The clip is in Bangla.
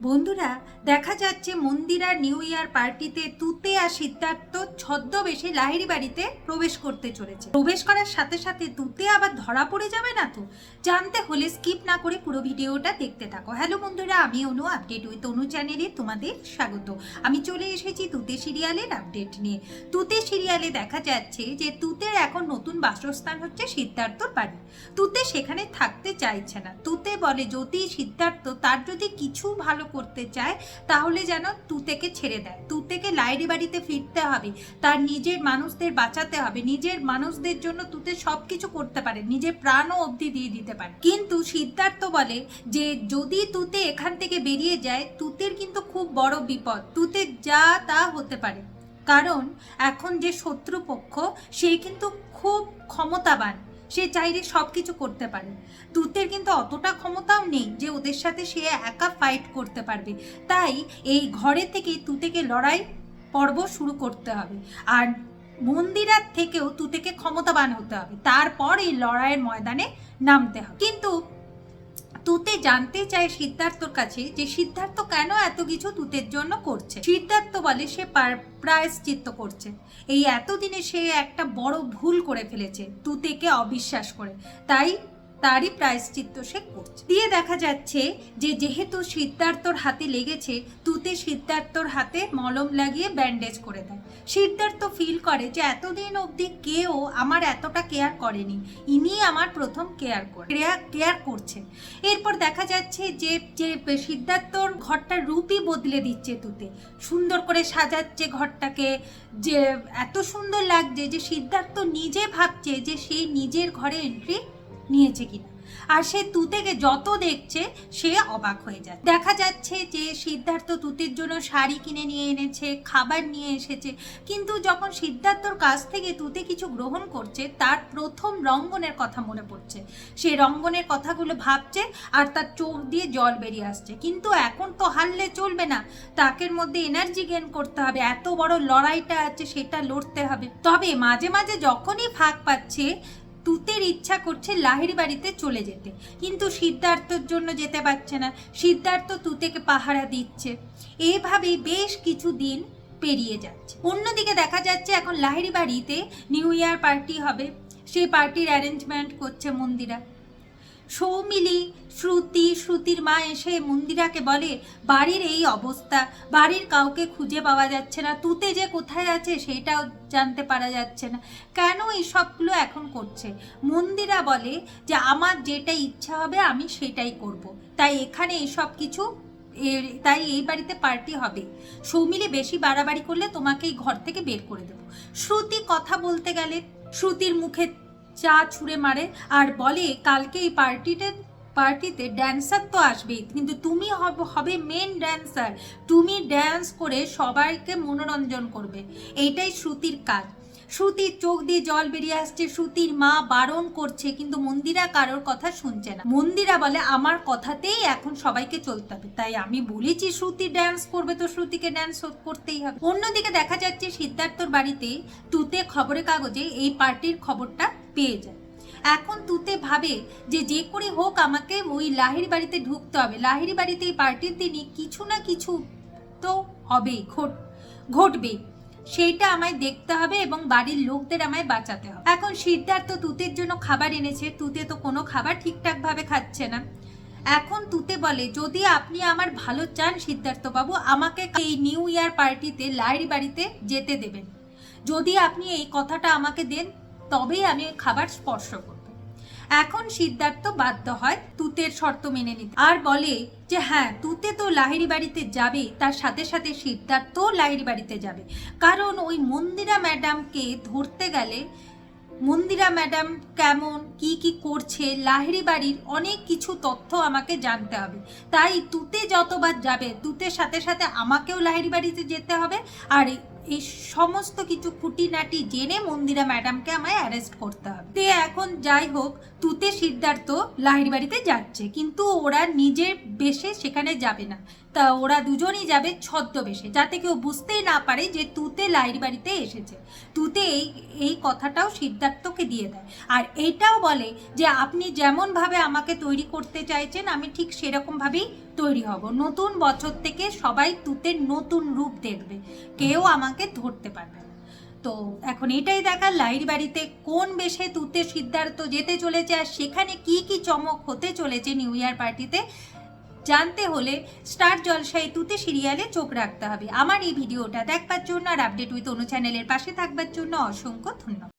বন্ধুরা, দেখা যাচ্ছে মন্দিরার নিউ ইয়ার পার্টিতে তুতে আর সিদ্ধার্থ ছদ্মবেশে লাহিড়ী বাড়িতে প্রবেশ করতে চলেছে। প্রবেশ করার সাথে সাথে তুতে আবার ধরা পড়ে যাবে না তো? জানতে হলে স্কিপ না করে পুরো ভিডিওটা দেখতে থাকো। হ্যালো বন্ধুরা, আমি অনু, আপডেট উইথ অনু চ্যানেলে তোমাদের স্বাগত। আমি চলে এসেছি তুতে সিরিয়ালের আপডেট নিয়ে। তুতে সিরিয়ালে দেখা যাচ্ছে যে তুতের এখন নতুন বাসস্থান হচ্ছে সিদ্ধার্থর বাড়ি। তুতে সেখানে থাকতে চাইছে না। তুতে বলে যদি সিদ্ধার্থ তার যদি কিছু ভালো করতে চায় তাহলে যেন তুতেকে ছেড়ে দেয়। তুতেকে লাহিড়ী বাড়িতে ফিরতে হবে, তার নিজের মানুষদের বাঁচাতে হবে, নিজের মানুষদের জন্য তুতে সবকিছু করতে পারে, নিজের প্রাণও অবধি দিয়ে দিতে পারে। কিন্তু সিদ্ধার্থ বলে যে যদি তুতে এখান থেকে বেরিয়ে যায় তুতের কিন্তু খুব বড় বিপদ, তুতে যা তা হতে পারে। কারণ এখন যে শত্রুপক্ষ সে কিন্তু খুব ক্ষমতাবান, সে চাইলে সব কিছু করতে পারে। তুতের কিন্তু অতটা ক্ষমতাও নেই যে ওদের সাথে সে একা ফাইট করতে পারবে। তাই এই ঘরে থেকে তুতেকে লড়াই পর্ব শুরু করতে হবে, আর মন্দিরার থেকেও তুতেকে ক্ষমতাবান হতে হবে, তারপর এই লড়াইয়ের ময়দানে নামতে হবে। কিন্তু তুতে জানতে চায় সিদ্ধার্থর কাছে যে সিদ্ধার্থ কেন এত কিছু তুতের জন্য করছে। সিদ্ধার্থ বলে সে প্রায়শ্চিত্ত করছে। এই এতদিনে সে একটা বড় ভুল করে ফেলেছে তুতেকে অবিশ্বাস করে, তাই তারই প্রায়শ্চিত্ত সে করছে। দিয়ে দেখা যাচ্ছে যে যেহেতু সিদ্ধার্থর হাতে লেগেছে, তুতে সিদ্ধার্থর হাতে মলম লাগিয়ে ব্যান্ডেজ করে দেয়। সিদ্ধার্থ ফিল করে যে এতদিন অবধি কেউ আমার এতটা কেয়ার করেনি, ইনি আমার প্রথম কেয়ার করছে। এরপর দেখা যাচ্ছে যে সিদ্ধার্থর ঘরটার রূপই বদলে দিচ্ছে তুতে, সুন্দর করে সাজাচ্ছে ঘরটাকে, যে এত সুন্দর লাগছে যে সিদ্ধার্থ নিজে ভাবছে যে সেই নিজের ঘরে এন্ট্রি নিয়েছে কিনা। আর সে তুতেকে যত দেখছে সে অবাক হয়ে যায়। দেখা যাচ্ছে যে সিদ্ধার্থ তুতের জন্য শাড়ি কিনে নিয়ে এনেছে, খাবার নিয়ে এসেছে, কিন্তু যখন সিদ্ধার্থর কাছ থেকে তুতে কিছু গ্রহণ করছে তার প্রথম রঙ্গনের কথা মনে পড়ছে। সে রঙ্গনের কথাগুলো ভাবছে আর তার চোখ দিয়ে জল বেরিয়ে আসছে। কিন্তু এখন তো হারলে চলবে না, তাকের মধ্যে এনার্জি গেইন করতে হবে, এত বড় লড়াইটা আছে সেটা লড়তে হবে। তবে মাঝে মাঝে যখনই ফাঁক পাচ্ছে তুতের ইচ্ছা করছে লাহিড়ী বাড়িতে চলে যেতে, কিন্তু সিদ্ধার্থর জন্য যেতে পারছে না। সিদ্ধার্থ তুতেকে পাহারা দিচ্ছে। এইভাবেই বেশ কিছু দিন পেরিয়ে যাচ্ছে। অন্যদিকে দেখা যাচ্ছে এখন লাহিড়ী বাড়িতে নিউ ইয়ার পার্টি হবে, সেই পার্টির অ্যারেঞ্জমেন্ট করছে মন্দিরা। সৌমিলি, শ্রুতির মা এসে মন্দিরাকে বলে বাড়ির এই অবস্থা, বাড়ির কাউকে খুঁজে পাওয়া যাচ্ছে না, তুতে যে কোথায় আছে সেটাও জানতে পারা যাচ্ছে না, কেন এই সবগুলো এখন করছে? মন্দিরা বলে যে আমার যেটা ইচ্ছা হবে আমি সেটাই করব, তাই এখানে এইসব কিছু তাই এই বাড়িতে পার্টি হবে। সৌমিলি বেশি বাড়াবাড়ি করলে তোমাকে এই ঘর থেকে বের করে দেবো। শ্রুতি কথা বলতে গেলে শ্রুতির মুখে চা ছুঁড়ে মারে আর বলে কালকে এই পার্টিতে ড্যান্সার তো আসবেই, কিন্তু তুমি হবে মেন ড্যান্সার, তুমি ড্যান্স করে সবাইকে মনোরঞ্জন করবে, এইটাই শ্রুতির কাজ। শ্রুতির চোখ দিয়ে জল বেরিয়ে আসছে। শ্রুতির মা বারণ করছে কিন্তু মন্দিরা কারোর কথা শুনছে না। মন্দিরা বলে আমার কথাতেই এখন সবাইকে চলতে হবে, তাই আমি বলেছি শ্রুতি ড্যান্স করবে তো শ্রুতিকে ড্যান্স করতেই হবে। অন্যদিকে দেখা যাচ্ছে সিদ্ধার্থর বাড়িতে তুতে খবরের কাগজে এই পার্টির খবরটা পেয়ে যায়। এখন তুতে ভাবে যে যে করে হোক আমাকে ওই লাহিড়ী বাড়িতে ঢুকতে হবে, লাহিড়ী বাড়িতে এই পার্টির দিনই কিছু না কিছু তো হবেই, ঘটবেই, সেইটা আমায় দেখতে হবে এবং বাড়ির লোকদের আমায় বাঁচাতে হবে। এখন সিদ্ধার্থ তুতের জন্য খাবার এনেছে, তুতে তো কোনো খাবার ঠিকঠাক ভাবে খাচ্ছে না। এখন তুতে বলে যদি আপনি আমার ভালো চান সিদ্ধার্থ বাবু, আমাকে এই নিউ ইয়ার পার্টিতে লাহিড়ী বাড়িতে যেতে দেবেন, যদি আপনি এই কথাটা আমাকে দেন তবেই আমি খাবার স্পর্শ করব। এখন সিদ্ধার্থ বাধ্য হয় তুতের শর্ত মেনে নিতে, আর বলে যে হ্যাঁ তুতে তো লাহিড়ী বাড়িতে যাবে, তার সাথে সাথে সিদ্ধার্থ লাহিড়ী বাড়িতে যাবে, কারণ ওই মন্দিরা ম্যাডামকে ধরতে গেলে মন্দিরা ম্যাডাম কেমন কি করছে লাহিড়ী বাড়ির অনেক কিছু তথ্য আমাকে জানতে হবে। তাই তুতে যতবার যাবে তুতের সাথে সাথে আমাকেও লাহিড়ী বাড়িতে যেতে হবে, আর এই সমস্ত কিছু খুঁটিনাটি জেনে মন্দিরা ম্যাডামকে আমায় অ্যারেস্ট করতে হবে। তে এখন যাই হোক তুতে সিদ্ধার্থ লাহিড়ী বাড়িতে যাচ্ছে, কিন্তু ওরা নিজের বেশে সেখানে যাবে না, তা ওরা দুজনই যাবে ছদ্মবেশে, যাতে কেউ বুঝতেই না পারে যে তুতে লাহিড়ী বাড়িতে এসেছে। তুতে এই কথাটাও সিদ্ধার্থকে দিয়ে দেয়, আর এইটাও বলে যে আপনি যেমনভাবে আমাকে তৈরি করতে চাইছেন আমি ঠিক সেরকমভাবেই তৈরি হব। নতুন বছর থেকে সবাই তুতের নতুন রূপ দেখবে, কেউ আমাকে ধরতে পারবে না। তো এখন এটাই দেখার লাহিড়ী বাড়িতে কোন বেশে তুতে সিদ্ধার্থ যেতে চলেছে, আর সেখানে কি কি চমক হতে চলেছে নিউ ইয়ার পার্টিতে জানতে হলে স্টার জলসায় তুতে সিরিয়ালে চোখ রাখতে হবে। আমার এই ভিডিওটা দেখবার জন্য আর আপডেট উইথ অনু চ্যানেলের পাশে থাকবার জন্য অসংখ্য ধন্যবাদ।